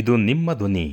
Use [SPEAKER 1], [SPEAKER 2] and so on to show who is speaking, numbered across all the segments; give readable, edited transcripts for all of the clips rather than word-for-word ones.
[SPEAKER 1] ಇದು ನಿಮ್ಮ ಧ್ವನಿ.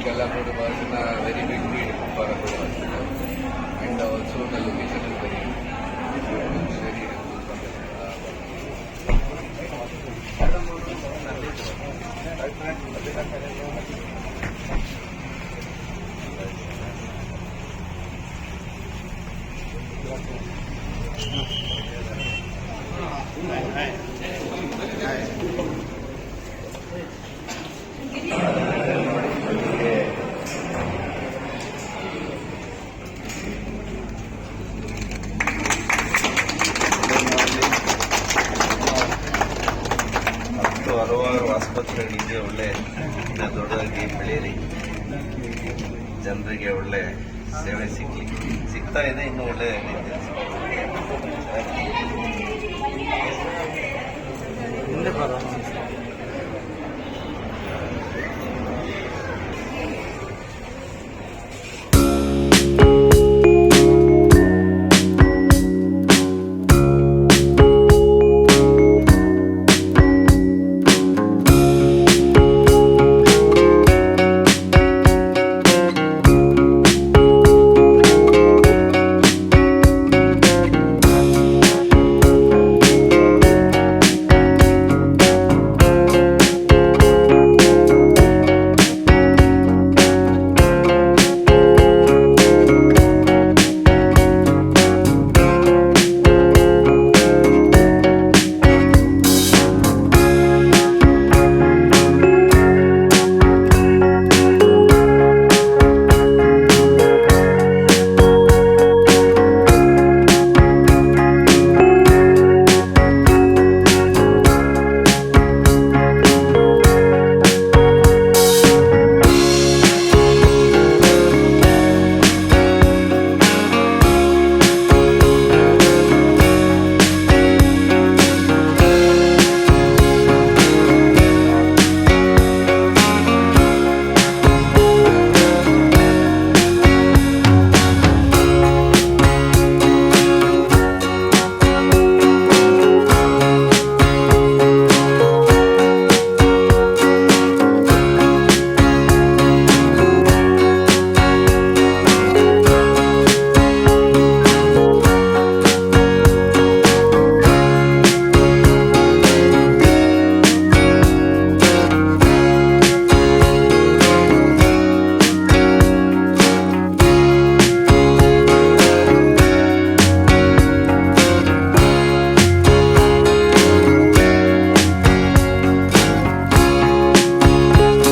[SPEAKER 2] Kolhapur was in a very big need for a good hospital, and also the location is very ಹಲವಾರು ಆಸ್ಪತ್ರೆಗಳಿಗೆ ಒಳ್ಳೆ ದೊಡ್ಡದಾಗಿ ಬೆಳೆಯಲಿ, ಜನರಿಗೆ ಒಳ್ಳೆ ಸೇವೆ ಸಿಗ್ತಾ ಇದೆ. ಇನ್ನು ಒಳ್ಳೆ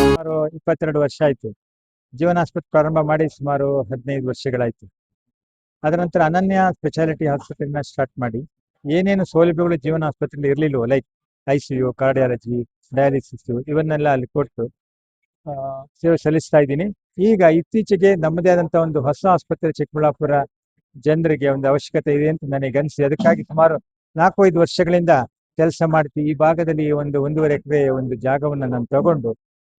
[SPEAKER 3] ಸುಮಾರು 22 ವರ್ಷ ಆಯ್ತು. ಜೀವನ ಆಸ್ಪತ್ರೆ ಪ್ರಾರಂಭ ಮಾಡಿ ಸುಮಾರು 15 ವರ್ಷಗಳಾಯ್ತು. ಅದರ ನಂತರ ಅನನ್ಯ ಸ್ಪೆಷಾಲಿಟಿ ಹಾಸ್ಪಿಟಲ್ನ ಸ್ಟಾರ್ಟ್ ಮಾಡಿ ಏನೇನು ಸೌಲಭ್ಯಗಳು ಜೀವನ ಆಸ್ಪತ್ರೆಯಲ್ಲಿ ಇರಲಿಲ್ವೋ, ಲೈಕ್ ICU, ಕಾರ್ಡಿಯಾಲಜಿ, ಡಯಾಲಿಸಿಸ್ ಇವನ್ನೆಲ್ಲ ಅಲ್ಲಿ ಕೊಟ್ಟು ಸೇವೆ ಸಲ್ಲಿಸ್ತಾ ಇದ್ದೀನಿ. ಈಗ ಇತ್ತೀಚೆಗೆ ನಮ್ಮದೇ ಆದಂಥ ಒಂದು ಹೊಸ ಆಸ್ಪತ್ರೆ ಚಿಕ್ಕಬಳ್ಳಾಪುರ ಜನರಿಗೆ ಒಂದು ಅವಶ್ಯಕತೆ ಇದೆ ಅಂತ ನನಗೆ ಅನಿಸಿ ಅದಕ್ಕಾಗಿ ಸುಮಾರು 4-5 ವರ್ಷಗಳಿಂದ ಕೆಲಸ ಮಾಡ್ತೀವಿ. ಈ ಭಾಗದಲ್ಲಿ 1.5 ಎಕರೆ ಒಂದು ಜಾಗವನ್ನು ನಾನು ತಗೊಂಡು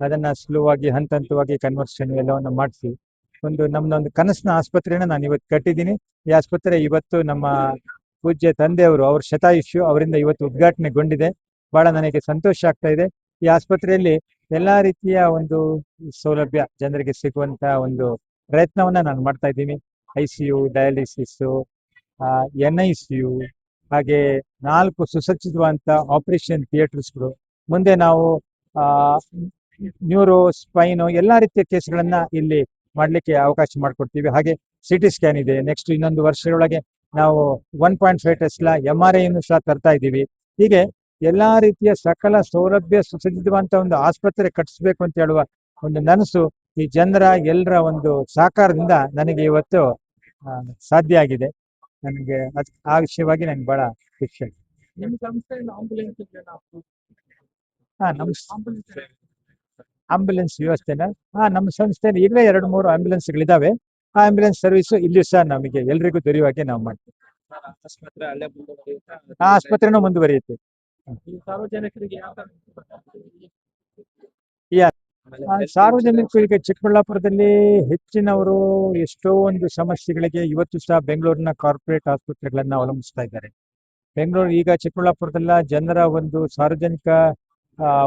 [SPEAKER 3] ಅದನ್ನ ಸ್ಲೋವಾಗಿ ಹಂತವಾಗಿ ಕನ್ವರ್ಷನ್ ಎಲ್ಲವನ್ನು ಮಾಡಿಸಿ ನಮ್ದೊಂದು ಕನಸಿನ ಆಸ್ಪತ್ರೆನ ನಾನು ಇವತ್ತು ಕಟ್ಟಿದ್ದೀನಿ. ಈ ಆಸ್ಪತ್ರೆ ಇವತ್ತು ನಮ್ಮ ಪೂಜ್ಯ ತಂದೆಯವರು ಅವ್ರ ಶತಾಯುಷ್ಯ ಅವರಿಂದ ಇವತ್ತು ಉದ್ಘಾಟನೆಗೊಂಡಿದೆ. ಬಹಳ ನನಗೆ ಸಂತೋಷ ಆಗ್ತಾ ಇದೆ. ಈ ಆಸ್ಪತ್ರೆಯಲ್ಲಿ ಎಲ್ಲಾ ರೀತಿಯ ಒಂದು ಸೌಲಭ್ಯ ಜನರಿಗೆ ಸಿಗುವಂತ ಒಂದು ಪ್ರಯತ್ನವನ್ನ ನಾನು ಮಾಡ್ತಾ ಇದ್ದೀನಿ. ICU, ಡಯಾಲಿಸಿಸ್, NICU, ಹಾಗೆ 4 ಸುಸಜ್ಜಿತವಾದಂತ ಆಪರೇಷನ್ ಥಿಯೇಟರ್ಸ್ಗಳು. ಮುಂದೆ ನಾವು ನ್ಯೂರೋ, ಸ್ಪೈನು ಎಲ್ಲಾ ರೀತಿಯ ಕೇಸ್ಗಳನ್ನ ಇಲ್ಲಿ ಮಾಡ್ಲಿಕ್ಕೆ ಅವಕಾಶ ಮಾಡಿಕೊಡ್ತೀವಿ. ಹಾಗೆ CT ಸ್ಕ್ಯಾನ್ ಇದೆ. ನೆಕ್ಸ್ಟ್ ಇನ್ನೊಂದು ವರ್ಷದೊಳಗೆ ನಾವು 1.5 ಟೆಸ್ಲಾ MRI ಸಹ ತರ್ತಾ ಇದ್ದೀವಿ. ಹೀಗೆ ಎಲ್ಲಾ ರೀತಿಯ ಸಕಲ ಸೌಲಭ್ಯ ಸುಸಜ್ಜಿತವಾದಂತ ಒಂದು ಆಸ್ಪತ್ರೆ ಕಟ್ಟಿಸ್ಬೇಕು ಅಂತ ಹೇಳುವ ಒಂದು ನನಸು ಈ ಜನರ ಎಲ್ಲರ ಒಂದು ಸಹಕಾರದಿಂದ ನನಗೆ ಇವತ್ತು ಸಾಧ್ಯ ಆಗಿದೆ. ನನಗೆ ಆ ವಿಷಯವಾಗಿ ನನಗೆ ಬಹಳ ಖುಷಿ ಆಗಿದೆ.
[SPEAKER 1] ನಿಮ್ಮ ಸಂಸ್ಥೆಯಿಂದ ಆಂಬುಲೆನ್ಸ್
[SPEAKER 3] ನಮ್ಮ ಆಂಬ್ಯುಲೆನ್ಸ್ ವ್ಯವಸ್ಥೆನ ನಮ್ಮ ಸಂಸ್ಥೆಯಲ್ಲಿ ಈಗಲೇ 2-3 ಆಂಬ್ಯುಲೆನ್ಸ್ಗಳಿದ್ದಾವೆ. ಆ ಆಂಬ್ಯುಲೆನ್ಸ್ ಸರ್ವಿಸ್ ಇಲ್ಲಿ ಸಹ ನಮಗೆ ಎಲ್ರಿಗೂ ದೊರೆಯುವಾಗೆ ನಾವು ಮಾಡ್ತೀವಿ.
[SPEAKER 1] ಆಸ್ಪತ್ರೆ ಅಲ್ಲೇ ಮುಂದುವರಿಯುತ್ತಾ?
[SPEAKER 3] ಆ ಆಸ್ಪತ್ರೆನೂ ಮುಂದುವರಿಯುತ್ತೆ.
[SPEAKER 1] ಈ ಸಾರ್ವಜನಿಕರಿಗೆ ಯಾವ ತರ
[SPEAKER 3] ಸಾರ್ವಜನಿಕರು ಈಗ ಚಿಕ್ಕಬಳ್ಳಾಪುರದಲ್ಲಿ ಹೆಚ್ಚಿನವರು ಎಷ್ಟೋ ಒಂದು ಸಮಸ್ಯೆಗಳಿಗೆ ಇವತ್ತು ಸಹ ಬೆಂಗಳೂರಿನ ಕಾರ್ಪೊರೇಟ್ ಆಸ್ಪತ್ರೆಗಳನ್ನ ಅವಲಂಬಿಸ್ತಾ ಇದ್ದಾರೆ. ಬೆಂಗಳೂರು ಈಗ ಚಿಕ್ಕಬಳ್ಳಾಪುರದಲ್ಲ ಜನರ ಒಂದು ಸಾರ್ವಜನಿಕ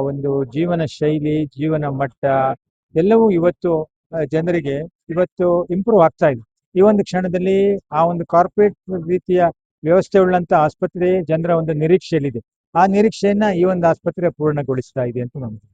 [SPEAKER 3] ಒಂದು ಜೀವನ ಶೈಲಿ, ಜೀವನ ಮಟ್ಟ ಎಲ್ಲವೂ ಇವತ್ತು ಜನರಿಗೆ ಇವತ್ತು ಇಂಪ್ರೂವ್ ಆಗ್ತಾ ಇದೆ. ಈ ಒಂದು ಕ್ಷಣದಲ್ಲಿ ಆ ಒಂದು ಕಾರ್ಪೊರೇಟ್ ರೀತಿಯ ವ್ಯವಸ್ಥೆ ಉಳ್ಳಂತ ಆಸ್ಪತ್ರೆ ಜನರ ಒಂದು ನಿರೀಕ್ಷೆಯಲ್ಲಿದೆ. ಆ ನಿರೀಕ್ಷೆಯನ್ನ ಈ ಒಂದು ಆಸ್ಪತ್ರೆ ಪೂರ್ಣಗೊಳಿಸ್ತಾ ಇದೆ ಅಂತ ನಮ್ಗೆ.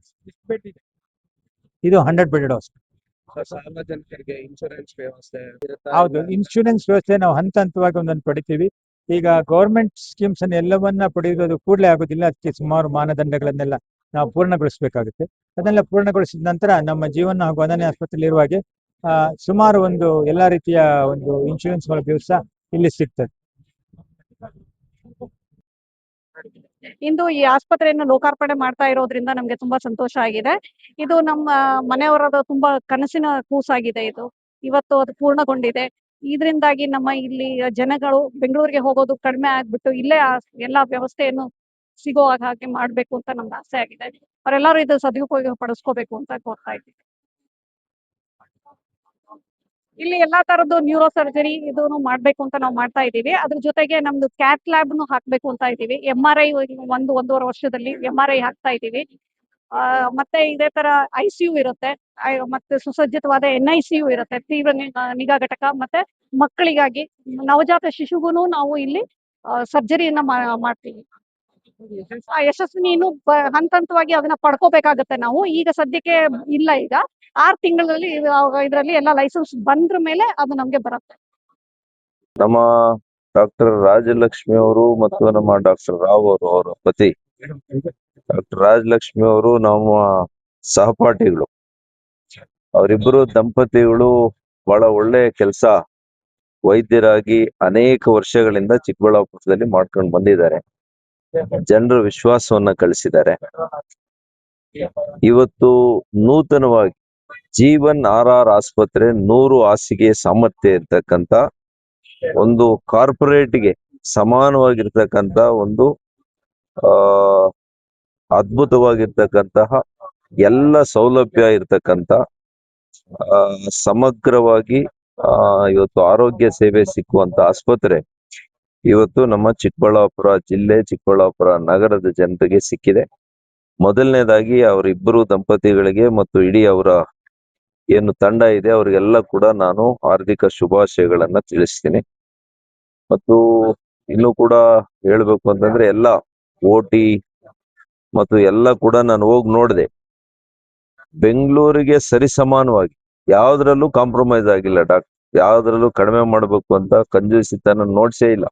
[SPEAKER 3] ಇದು 100 ಬೆಡೆಡ್ ಹಾಸ್ಪಿಟಲ್.
[SPEAKER 1] ಸಾರ್ವಜನಿಕರಿಗೆ ಇನ್ಶೂರೆನ್ಸ್ ವ್ಯವಸ್ಥೆ ಇರುತ್ತಾ?
[SPEAKER 3] ಹೌದು, ಇನ್ಶೂರೆನ್ಸ್ ವ್ಯವಸ್ಥೆ ನಾವು ಹಂತವಾಗಿ ಒಂದೊಂದು ಪಡಿತೀವಿ. ಈಗ ಗೌರ್ಮೆಂಟ್ ಸ್ಕೀಮ್ಸ್ ಅನ್ನು ಎಲ್ಲವನ್ನ ಪಡೆಯುವುದು ಕೂಡಲೇ ಆಗೋದಿಲ್ಲ. ಅದಕ್ಕೆ ಸುಮಾರು ಮಾನದಂಡಗಳನ್ನೆಲ್ಲ ನಾವು ಪೂರ್ಣಗೊಳಿಸಬೇಕಾಗುತ್ತೆ. ಅದನ್ನೆಲ್ಲ ಪೂರ್ಣಗೊಳಿಸಿದ ನಂತರ ನಮ್ಮ ಜೀವನ ಹಾಗೂ ಅನನ್ಯ ಆಸ್ಪತ್ರೆಯಲ್ಲಿ ಇರುವಾಗೆ ಸುಮಾರು ಒಂದು ಎಲ್ಲಾ ರೀತಿಯ ಒಂದು ಇನ್ಶೂರೆನ್ಸ್ ಸೌಲಭ್ಯ ಸಹ ಇಲ್ಲಿ ಸಿಗ್ತದೆ.
[SPEAKER 4] ಇಂದು ಈ ಆಸ್ಪತ್ರೆಯನ್ನು ಲೋಕಾರ್ಪಣೆ ಮಾಡ್ತಾ ಇರೋದ್ರಿಂದ ನಮ್ಗೆ ತುಂಬಾ ಸಂತೋಷ ಆಗಿದೆ. ಇದು ನಮ್ಮ ಮನೆಯವರದ ತುಂಬಾ ಕನಸಿನ ಕೂಸಾಗಿದೆ. ಇದು ಇವತ್ತು ಅದು ಪೂರ್ಣಗೊಂಡಿದೆ. ಇದರಿಂದಾಗಿ ನಮ್ಮ ಇಲ್ಲಿ ಜನಗಳು ಬೆಂಗಳೂರಿಗೆ ಹೋಗೋದು ಕಡಿಮೆ ಆಗ್ಬಿಟ್ಟು ಇಲ್ಲೇ ಎಲ್ಲಾ ವ್ಯವಸ್ಥೆಯನ್ನು ಸಿಗೋ ಹಾಗೆ ಮಾಡ್ಬೇಕು ಅಂತ ನಮ್ಗೆ ಆಸೆ ಆಗಿದೆ. ಅವರೆಲ್ಲರೂ ಇದು ಸದುಪಯೋಗ ಪಡಿಸ್ಕೋಬೇಕು ಅಂತ ಕೋರ್ತಾ ಇದ್ದೀವಿ. ಇಲ್ಲಿ ಎಲ್ಲಾ ತರದ್ದು ನ್ಯೂರೋ ಸರ್ಜರಿ ಇದನ್ನು ಮಾಡ್ಬೇಕು ಅಂತ ನಾವು ಮಾಡ್ತಾ ಇದ್ದೀವಿ. ಅದ್ರ ಜೊತೆಗೆ ನಮ್ದು ಕ್ಯಾತ್ ಲ್ಯಾಬ್ನು ಹಾಕ್ಬೇಕು ಅಂತ ಇದ್ದೀವಿ. MRI 1-1.5 ವರ್ಷದಲ್ಲಿ MRI ಹಾಕ್ತಾ ಇದ್ದೀವಿ. ಮತ್ತೆ ಇದೇ ತರ ICU ಇರುತ್ತೆ. ಮತ್ತೆ ಸುಸಜ್ಜಿತವಾದ NICU ಇರುತ್ತೆ, ತೀವ್ರ ನಿಗಾ ಘಟಕ. ಮತ್ತೆ ಮಕ್ಕಳಿಗಾಗಿ ನವಜಾತ ಶಿಶುಗುನು ನಾವು ಇಲ್ಲಿ ಸರ್ಜರಿಯನ್ನ ಮಾಡ್ತೀವಿ. ಯಶಸ್ವಿನಿ ಇನ್ನು ಹಂತವಾಗಿ ಅದನ್ನ ಪಡ್ಕೋಬೇಕಾಗತ್ತೆ ನಾವು. ಈಗ ಸದ್ಯಕ್ಕೆ ಇಲ್ಲ. ಈಗ 6 ತಿಂಗಳಲ್ಲಿ ಇದರಲ್ಲಿ ಎಲ್ಲ ಲೈಸೆನ್ಸ್ ಬಂದ್ರ ಮೇಲೆ ಅದು ನಮ್ಗೆ ಬರುತ್ತೆ.
[SPEAKER 5] ನಮ್ಮ ಡಾಕ್ಟರ್ ರಾಜಲಕ್ಷ್ಮಿ ಅವರು ಮತ್ತು ನಮ್ಮ ಡಾಕ್ಟರ್ ರಾವ್ ಅವರು, ಅವರ ಪತಿ ಡಾಕ್ಟರ್ ರಾಜಲಕ್ಷ್ಮಿ ಅವರು ನಮ್ಮ ಸಹಪಾಠಿಗಳು. ಅವರಿಬ್ಬರು ದಂಪತಿಗಳು ಬಹಳ ಒಳ್ಳೆ ಕೆಲಸ ವೈದ್ಯರಾಗಿ ಅನೇಕ ವರ್ಷಗಳಿಂದ ಚಿಕ್ಕಬಳ್ಳಾಪುರದಲ್ಲಿ ಮಾಡ್ಕೊಂಡು ಬಂದಿದ್ದಾರೆ. ಜನರ ವಿಶ್ವಾಸವನ್ನ ಗಳಿಸಿದ್ದಾರೆ. ಇವತ್ತು ನೂತನವಾಗಿ ಜೀವನ್ RR ಆಸ್ಪತ್ರೆ 100 ಹಾಸಿಗೆ ಸಾಮರ್ಥ್ಯ ಇರ್ತಕ್ಕಂಥ ಒಂದು ಕಾರ್ಪೊರೇಟ್ಗೆ ಸಮಾನವಾಗಿರ್ತಕ್ಕಂಥ ಒಂದು ಅದ್ಭುತವಾಗಿರ್ತಕ್ಕಂತಹ ಎಲ್ಲ ಸೌಲಭ್ಯ ಇರ್ತಕ್ಕಂಥ ಸಮಗ್ರವಾಗಿ ಇವತ್ತು ಆರೋಗ್ಯ ಸೇವೆ ಸಿಕ್ಕುವಂತ ಆಸ್ಪತ್ರೆ ಇವತ್ತು ನಮ್ಮ ಚಿಕ್ಕಬಳ್ಳಾಪುರ ಜಿಲ್ಲೆ, ಚಿಕ್ಕಬಳ್ಳಾಪುರ ನಗರದ ಜನತೆಗೆ ಸಿಕ್ಕಿದೆ. ಮೊದಲನೇದಾಗಿ ಅವರಿಬ್ಬರು ದಂಪತಿಗಳಿಗೆ ಮತ್ತು ಇಡೀ ಅವರ ಏನು ತಂಡ ಇದೆ ಅವರಿಗೆಲ್ಲ ಕೂಡ ನಾನು ಹಾರ್ದಿಕ ಶುಭಾಶಯಗಳನ್ನ ತಿಳಿಸ್ತೀನಿ. ಮತ್ತು ಇನ್ನು ಕೂಡ ಹೇಳ್ಬೇಕು ಅಂತಂದ್ರೆ ಎಲ್ಲ OT ಮತ್ತು ಎಲ್ಲ ಕೂಡ ನಾನು ಹೋಗಿ ನೋಡಿದೆ. ಬೆಂಗಳೂರಿಗೆ ಸರಿಸಮಾನವಾಗಿ ಯಾವ್ದ್ರಲ್ಲೂ ಕಾಂಪ್ರಮೈಸ್ ಆಗಿಲ್ಲ ಡಾಕ್ಟರ್. ಯಾವ್ದ್ರಲ್ಲೂ ಕಡಿಮೆ ಮಾಡ್ಬೇಕು ಅಂತ ಕಂಜೂಸಿತನ ನೋಡ್ಸೇ ಇಲ್ಲ.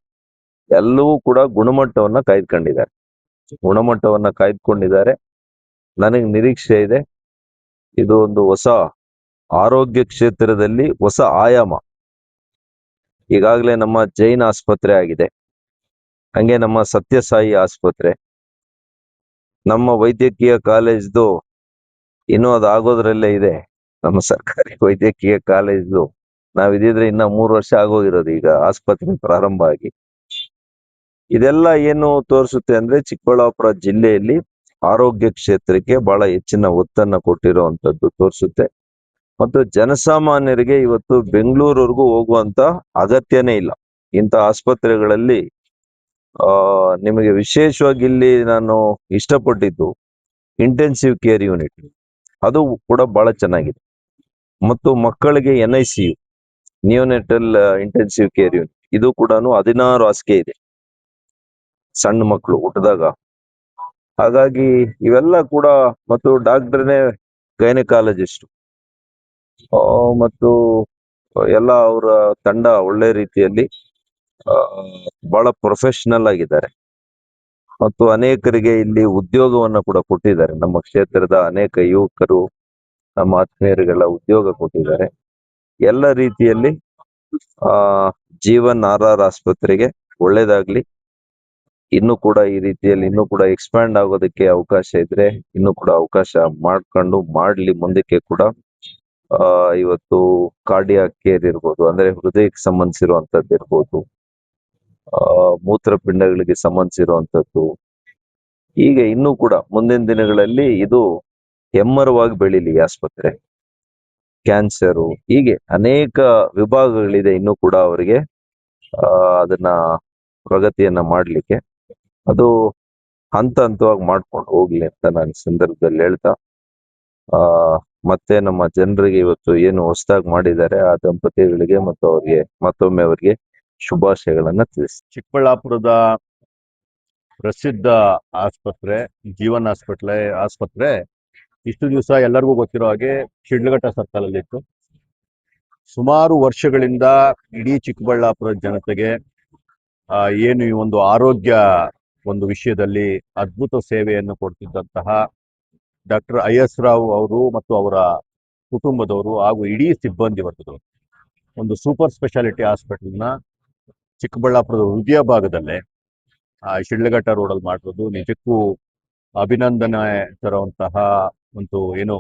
[SPEAKER 5] ಎಲ್ಲವೂ ಕೂಡ ಗುಣಮಟ್ಟವನ್ನ ಕಾಯ್ದುಕೊಂಡಿದ್ದಾರೆ. ನನಗೆ ನಿರೀಕ್ಷೆ ಇದೆ ಇದು ಒಂದು ಹೊಸ ಆರೋಗ್ಯ ಕ್ಷೇತ್ರದಲ್ಲಿ ಹೊಸ ಆಯಾಮ. ಈಗಾಗಲೇ ನಮ್ಮ ಜೈನ್ ಆಸ್ಪತ್ರೆ ಆಗಿದೆ, ಹಂಗೆ ನಮ್ಮ ಸತ್ಯಸಾಯಿ ಆಸ್ಪತ್ರೆ, ನಮ್ಮ ವೈದ್ಯಕೀಯ ಕಾಲೇಜ್ದು ಇನ್ನೂ ಅದು ಆಗೋದ್ರಲ್ಲೇ ಇದೆ. ನಮ್ಮ ಸರ್ಕಾರಿ ವೈದ್ಯಕೀಯ ಕಾಲೇಜ್ದು ನಾವಿದ್ರೆ ಇನ್ನ 3 ವರ್ಷ ಆಗೋಗಿರೋದು ಈಗ ಆಸ್ಪತ್ರೆ ಪ್ರಾರಂಭ ಆಗಿ. ಇದೆಲ್ಲ ಏನು ತೋರಿಸುತ್ತೆ ಅಂದ್ರೆ ಚಿಕ್ಕಬಳ್ಳಾಪುರ ಜಿಲ್ಲೆಯಲ್ಲಿ ಆರೋಗ್ಯ ಕ್ಷೇತ್ರಕ್ಕೆ ಬಹಳ ಹೆಚ್ಚಿನ ಒತ್ತನ್ನ ಕೊಟ್ಟಿರುವಂತದ್ದು ತೋರಿಸುತ್ತೆ. ಮತ್ತು ಜನಸಾಮಾನ್ಯರಿಗೆ ಇವತ್ತು ಬೆಂಗಳೂರವರೆಗೂ ಹೋಗುವಂತ ಅಗತ್ಯನೇ ಇಲ್ಲ. ಇಂಥ ಆಸ್ಪತ್ರೆಗಳಲ್ಲಿ ನಿಮಗೆ ವಿಶೇಷವಾಗಿ ಇಲ್ಲಿ ನಾನು ಇಷ್ಟಪಟ್ಟಿದ್ದು ಇಂಟೆನ್ಸಿವ್ ಕೇರ್ ಯೂನಿಟ್, ಅದು ಕೂಡ ಬಹಳ ಚೆನ್ನಾಗಿದೆ. ಮತ್ತು ಮಕ್ಕಳಿಗೆ NICU, neonatal intensive care unit, ಇದು ಕೂಡ 16 ಹಾಸಿಗೆ ಇದೆ ಸಣ್ಣ ಮಕ್ಕಳು ಹುಟ್ಟಿದಾಗ. ಹಾಗಾಗಿ ಇವೆಲ್ಲ ಕೂಡ, ಮತ್ತು ಡಾಕ್ಟರ್ನೇ ಗೈನಕಾಲಜಿಸ್ಟ್ ಮತ್ತು ಎಲ್ಲ ಅವರ ತಂಡ ಒಳ್ಳೆ ರೀತಿಯಲ್ಲಿ ಬಹಳ ಪ್ರೊಫೆಷನಲ್ ಆಗಿದ್ದಾರೆ. ಮತ್ತು ಅನೇಕರಿಗೆ ಇಲ್ಲಿ ಉದ್ಯೋಗವನ್ನ ಕೂಡ ಕೊಟ್ಟಿದ್ದಾರೆ. ನಮ್ಮ ಕ್ಷೇತ್ರದ ಅನೇಕ ಯುವಕರು, ನಮ್ಮ ಆತ್ಮೀಯರಿಗೆಲ್ಲ ಉದ್ಯೋಗ ಕೊಟ್ಟಿದ್ದಾರೆ. ಎಲ್ಲ ರೀತಿಯಲ್ಲಿ ಜೀವನ್ RR ಆಸ್ಪತ್ರೆಗೆ ಒಳ್ಳೇದಾಗ್ಲಿ. ಇನ್ನು ಕೂಡ ಈ ರೀತಿಯಲ್ಲಿ ಇನ್ನೂ ಕೂಡ ಎಕ್ಸ್ಪ್ಯಾಂಡ್ ಆಗೋದಕ್ಕೆ ಅವಕಾಶ ಇದ್ರೆ ಇನ್ನೂ ಕೂಡ ಅವಕಾಶ ಮಾಡ್ಲಿ ಮುಂದಕ್ಕೆ ಕೂಡ. ಇವತ್ತು ಕಾರ್ಡಿಯಾಕ್ ಕೇರ್ ಇರ್ಬೋದು, ಅಂದ್ರೆ ಹೃದಯಕ್ಕೆ ಸಂಬಂಧಿಸಿರುವಂತದ್ದು ಇರ್ಬೋದು, ಮೂತ್ರಪಿಂಡಗಳಿಗೆ ಸಂಬಂಧಿಸಿರುವಂತದ್ದು, ಹೀಗೆ ಇನ್ನೂ ಕೂಡ ಮುಂದಿನ ದಿನಗಳಲ್ಲಿ ಇದು ಹೆಮ್ಮರವಾಗಿ ಬೆಳೀಲಿ ಈ ಆಸ್ಪತ್ರೆ. ಕ್ಯಾನ್ಸರು, ಹೀಗೆ ಅನೇಕ ವಿಭಾಗಗಳಿದೆ ಇನ್ನೂ ಕೂಡ ಅವರಿಗೆ ಅದನ್ನ ಪ್ರಗತಿಯನ್ನ ಮಾಡ್ಲಿಕ್ಕೆ. ಅದು ಹಂತ ಹಂತವಾಗಿ ಮಾಡ್ಕೊಂಡು ಹೋಗ್ಲಿ ಅಂತ ನಾನು ಸಂದರ್ಭದಲ್ಲಿ ಹೇಳ್ತಾ, ಮತ್ತೆ ನಮ್ಮ ಜನರಿಗೆ ಇವತ್ತು ಏನು ಹೊಸದಾಗಿ ಮಾಡಿದ್ದಾರೆ ಆ ದಂಪತಿಗಳಿಗೆ ಮತ್ತು ಮತ್ತೊಮ್ಮೆ ಅವರಿಗೆ ಶುಭಾಶಯಗಳನ್ನ ತಿಳಿಸಿ.
[SPEAKER 6] ಚಿಕ್ಕಬಳ್ಳಾಪುರದ ಪ್ರಸಿದ್ಧ ಆಸ್ಪತ್ರೆ ಜೀವನ್ ಆಸ್ಪತ್ರೆ ಇಷ್ಟು ದಿವಸ ಎಲ್ಲರಿಗೂ ಗೊತ್ತಿರೋ ಹಾಗೆ ಶಿಡ್ಲಘಟ್ಟ ಸರ್ಕಲ್ ಅಲ್ಲಿ ಇತ್ತು. ಸುಮಾರು ವರ್ಷಗಳಿಂದ ಇಡೀ ಚಿಕ್ಕಬಳ್ಳಾಪುರ ಜನತೆಗೆ ಏನು ಈ ಒಂದು ಆರೋಗ್ಯ ಒಂದು ವಿಷಯದಲ್ಲಿ ಅದ್ಭುತ ಸೇವೆಯನ್ನು ಕೊಡ್ತಿದ್ದಂತಹ ಡಾಕ್ಟರ್ IS ರಾವ್ ಅವರು ಮತ್ತು ಅವರ ಕುಟುಂಬದವರು ಹಾಗೂ ಇಡೀ ಸಿಬ್ಬಂದಿ ವರ್ಗದವರು ಒಂದು ಸೂಪರ್ ಸ್ಪೆಷಾಲಿಟಿ ಹಾಸ್ಪಿಟಲ್ನ ಚಿಕ್ಕಬಳ್ಳಾಪುರದ ಹೃದಯ ಭಾಗದಲ್ಲೇ ಶಿಡ್ಲಘಟ್ಟ ರೋಡಲ್ಲಿ ಮಾಡಿರೋದು ನಿಜಕ್ಕೂ ಅಭಿನಂದನೆ ತರುವಂತಹ ಒಂದು ಏನು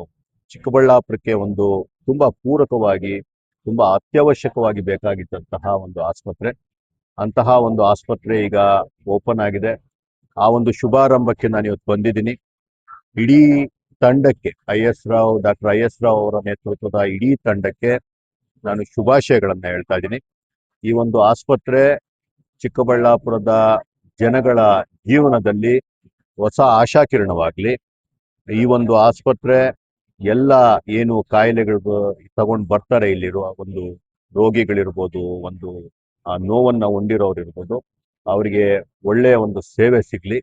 [SPEAKER 6] ಚಿಕ್ಕಬಳ್ಳಾಪುರಕ್ಕೆ ಒಂದು ತುಂಬಾ ಪೂರಕವಾಗಿ, ತುಂಬಾ ಅತ್ಯವಶ್ಯಕವಾಗಿ ಬೇಕಾಗಿದ್ದಂತಹ ಒಂದು ಆಸ್ಪತ್ರೆ. ಅಂತಹ ಒಂದು ಆಸ್ಪತ್ರೆ ಈಗ ಓಪನ್ ಆಗಿದೆ. ಆ ಒಂದು ಶುಭಾರಂಭಕ್ಕೆ ನಾನು ಇವತ್ತು ಬಂದಿದ್ದೀನಿ. ಇಡೀ ತಂಡಕ್ಕೆ ಡಾಕ್ಟರ್ IS ರಾವ್ ಅವರ ನೇತೃತ್ವದ ಇಡೀ ತಂಡಕ್ಕೆ ನಾನು ಶುಭಾಶಯಗಳನ್ನ ಹೇಳ್ತಾ ಇದ್ದೀನಿ. ಈ ಒಂದು ಆಸ್ಪತ್ರೆ ಚಿಕ್ಕಬಳ್ಳಾಪುರದ ಜನಗಳ ಜೀವನದಲ್ಲಿ ಹೊಸ ಆಶಾಕಿರಣವಾಗ್ಲಿ. ಈ ಒಂದು ಆಸ್ಪತ್ರೆ ಎಲ್ಲ ಏನು ಕಾಯಿಲೆಗಳು ತಗೊಂಡು ಬರ್ತಾರೆ ಇಲ್ಲಿರುವ ಒಂದು ರೋಗಿಗಳಿರ್ಬೋದು, ಒಂದು ನೋವನ್ನ ಹೊಂದಿರೋರು ಇರ್ಬೋದು, ಅವರಿಗೆ ಒಳ್ಳೆಯ ಒಂದು ಸೇವೆ ಸಿಗ್ಲಿ.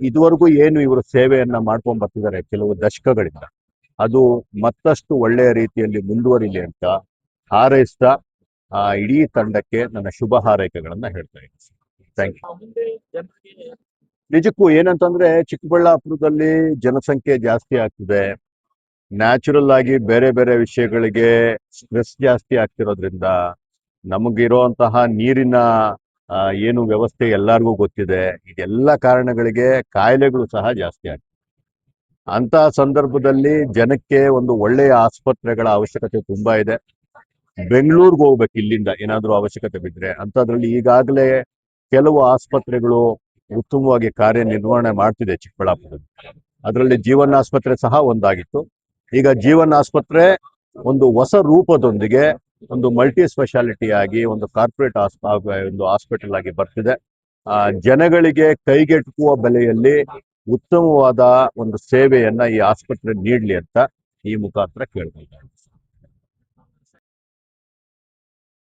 [SPEAKER 6] ಇದುವರೆಗೂ ಏನು ಇವರು ಸೇವೆಯನ್ನ ಮಾಡ್ಕೊಂಡ್ ಬರ್ತಿದ್ದಾರೆ ಕೆಲವು ದಶಕಗಳಿಂದ, ಅದು ಮತ್ತಷ್ಟು ಒಳ್ಳೆಯ ರೀತಿಯಲ್ಲಿ ಮುಂದುವರಿಲಿ ಅಂತ ಹಾರೈಸ್ತಾ ಇಡೀ ತಂಡಕ್ಕೆ ನನ್ನ ಶುಭ ಹಾರೈಕೆಗಳನ್ನ ಹೇಳ್ತಾ ಇದ್ದೀನಿ. Thank you.
[SPEAKER 1] ಮುಂದೆ ಜನರಿಗೆ
[SPEAKER 6] ನಿಜಕ್ಕೂ ಏನಂತಂದ್ರೆ ಚಿಕ್ಕಬಳ್ಳಾಪುರದಲ್ಲಿ ಜನಸಂಖ್ಯೆ ಜಾಸ್ತಿ ಆಗ್ತಿದೆ. ನ್ಯಾಚುರಲ್ ಆಗಿ ಬೇರೆ ಬೇರೆ ವಿಷಯಗಳಿಗೆ ಸ್ಟ್ರೆಸ್ ಜಾಸ್ತಿ ಆಗ್ತಿರೋದ್ರಿಂದ ನಮಗಿರುವಂತಹ ನೀರಿನ ಏನು ವ್ಯವಸ್ಥೆ ಎಲ್ಲರಿಗೂ ಗೊತ್ತಿದೆ. ಇದೆಲ್ಲ ಕಾರಣಗಳಿಗೆ ಕಾಯಿಲೆಗಳು ಸಹ ಜಾಸ್ತಿ ಆಗ್ತದೆ. ಅಂತ ಸಂದರ್ಭದಲ್ಲಿ ಜನಕ್ಕೆ ಒಂದು ಒಳ್ಳೆಯ ಆಸ್ಪತ್ರೆಗಳ ಅವಶ್ಯಕತೆ ತುಂಬಾ ಇದೆ. ಬೆಂಗಳೂರಿಗೆ ಹೋಗ್ಬೇಕು ಇಲ್ಲಿಂದ ಏನಾದ್ರೂ ಅವಶ್ಯಕತೆ ಬಿದ್ರೆ. ಅಂತದ್ರಲ್ಲಿ ಈಗಾಗಲೇ ಕೆಲವು ಆಸ್ಪತ್ರೆಗಳು ಉತ್ತಮವಾಗಿ ಕಾರ್ಯನಿರ್ವಹಣೆ ಮಾಡ್ತಿದೆ ಚಿಕ್ಕಬಳ್ಳಾಪುರದಲ್ಲಿ. ಅದರಲ್ಲಿ ಜೀವನ್ ಆಸ್ಪತ್ರೆ ಸಹ ಒಂದಾಗಿತ್ತು. ಈಗ ಜೀವನ್ ಆಸ್ಪತ್ರೆ ಒಂದು ಹೊಸ ರೂಪದೊಂದಿಗೆ ಒಂದು ಮಲ್ಟಿ ಸ್ಪೆಷಾಲಿಟಿ ಆಗಿ ಒಂದು ಕಾರ್ಪೊರೇಟ್ ಒಂದು ಹಾಸ್ಪಿಟಲ್ ಆಗಿ ಬರ್ತಿದೆ. ಜನಗಳಿಗೆ ಕೈಗೆಟುಕುವ ಬೆಲೆಯಲ್ಲಿ ಉತ್ತಮವಾದ ಒಂದು ಸೇವೆಯನ್ನ ಈ ಆಸ್ಪತ್ರೆ ನೀಡ್ಲಿ ಅಂತ ಈ ಮುಖಾಂತರ ಕೇಳ್ತಾ ಇದ್ದಾರೆ.